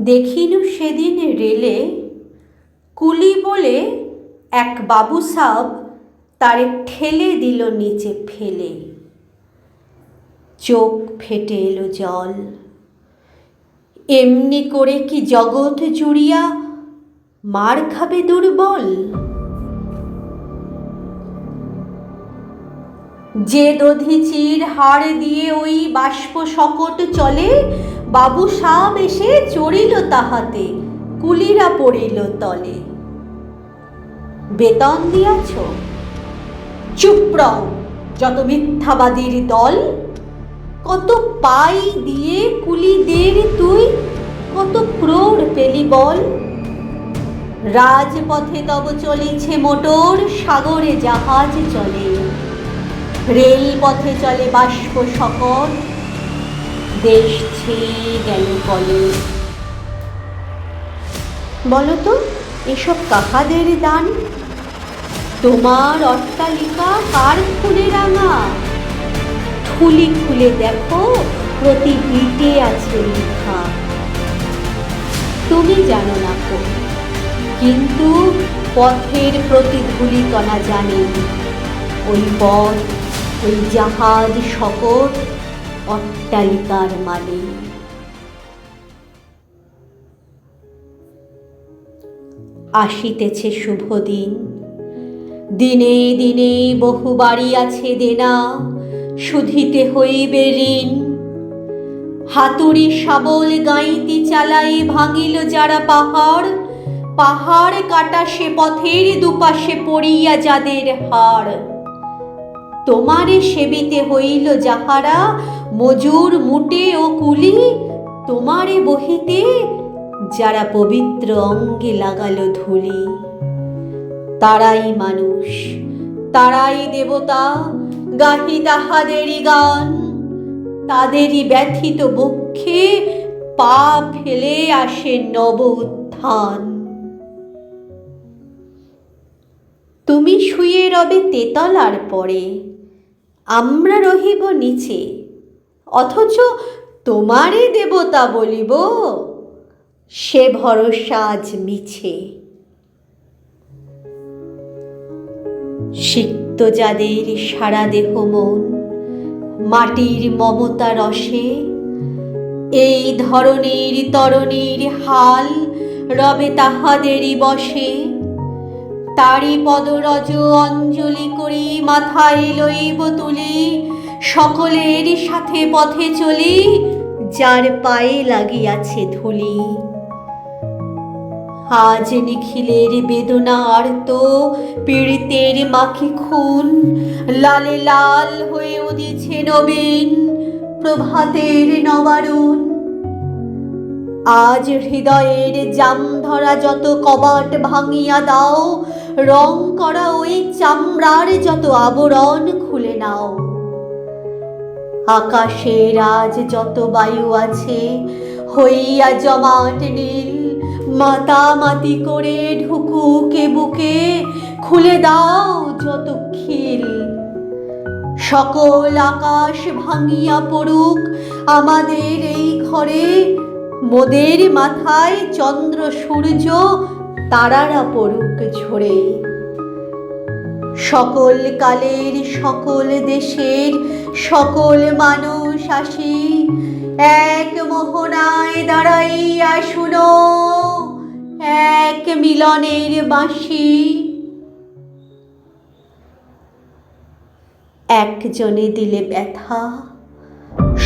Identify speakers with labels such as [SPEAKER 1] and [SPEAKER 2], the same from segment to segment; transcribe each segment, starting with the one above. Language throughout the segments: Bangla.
[SPEAKER 1] দেখিনু সেদিন রেলে কুলি বলে এক বাবু সাব তারে ঠেলে দিল নিচে ফেলে। চোখ ফেটে এলো জল। এমনি করে কি জগৎ জুড়িয়া মার খাবে দুর্বল? যে দধিচির হাড় দিয়ে ওই বাষ্প শকট চলে, বাবু সাব এসে চড়িল তাহাতে, কুলিরা পড়িল তলে। বেতন দিয়াছ? চুপ রও যত মিথ্যাবাদীর দল। কত পাই দিয়ে কুলিদের তুই কত ক্রোড় পেলি বল? রাজপথে তব চলেছে মোটর, সাগরে জাহাজ চলে, রেল পথে চলে বাষ্প শকট, দেশ ছেয়ে গেল কলে। বলো তো এসব কাহাদের দান? তোমার অট্টালিকা কার খুলে রাঙা? থুলি খুলে দেখো প্রতি ইটে আছে লেখা। তুমি জানো না কো, কিন্তু পথের প্রতি ধূলিকণা জানে। ওই পথ, ওই জাহাজ শকট অট্টালিকার মানে। আসিতেছে শুভ দিন, দিনে দিনে বহু বাড়ি আছে দেনা, শুধিতে হইবে ঋণ। হাতুড়ি শাবল গাঁইতি চালাই ভাঙিল যারা পাহাড়, পাহাড় কাটা সে পথের দুপাশে পড়িয়া যাদের হাড়। তোমারে সেবিতে হইল যাহারা, মজুর মুটে ও কুলি, তোমারে বহিতে যারা পবিত্র অঙ্গে লাগালো ধুলি। তারাই মানুষ, তারাই দেবতা, গাহি তাহাদেরই গান। তাদেরই ব্যথিত বক্ষে পা ফেলে আসে নব উত্থান। তুমি শুয়ে রবে তেতলার পরে, আমরা রহিব নিচে, অথচ তোমারই দেবতা বলিব, সে ভরসা আজ মিছে। সিক্ত যাদের সারা দেহ মন মাটির মমতা রসে, এই ধরনের তরণীর হাল রবে তাহাদেরই বশে। তারি পদরজ অঞ্জলি করি মাথায় লইব তুলি, সকলের সাথে পথে চলি, যার পায়ে লাগিয়াছে ধুলি। আজ নিখিলের বেদনা আর্ত পীড়িতের মাখি খুন, লালে লাল হয়ে উদিছে নবীন প্রভাতের নবারুণ। আজ হৃদয়ের জাম ধরা যত কবাট ভাঙিয়া দাও, রং করা ওই চামড়ার যত আবরণ খুলে নাও। আকাশের আজ যত বায়ু আছে হইয়া জমাট নীল, মাতামাতি করে ঢুকুকে বুকে খুলে দাও যত খিল। সকল আকাশ ভাঙিয়া পড়ুক আমাদের এই ঘরে, মোদের মাথায় চন্দ্র সূর্য তারারা পড়ুক ঝরে। সকল কালের সকল দেশের সকল মানুষ আসি, এক মোহনায় দাঁড়াইয়া শুনো এক মিলনের বাঁশি। একজনে দিলে ব্যথা,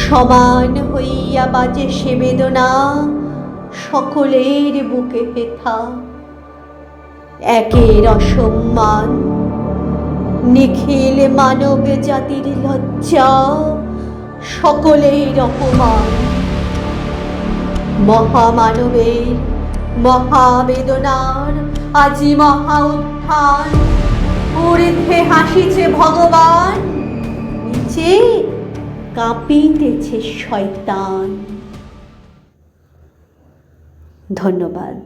[SPEAKER 1] সমান হইয়া বাজে সে বেদনা, সকলের বুকে হেথা। একের অসম্মান, নিখিল মানব জাতির লজ্জা, সকলের অপমান। মহামানবের মহাবেদনার আজি মহা উত্থান, ঊর্ধ্বে হাসিছে ভগবান, নিচে কাঁপিতেছে শয়তান। ধন্যবাদ।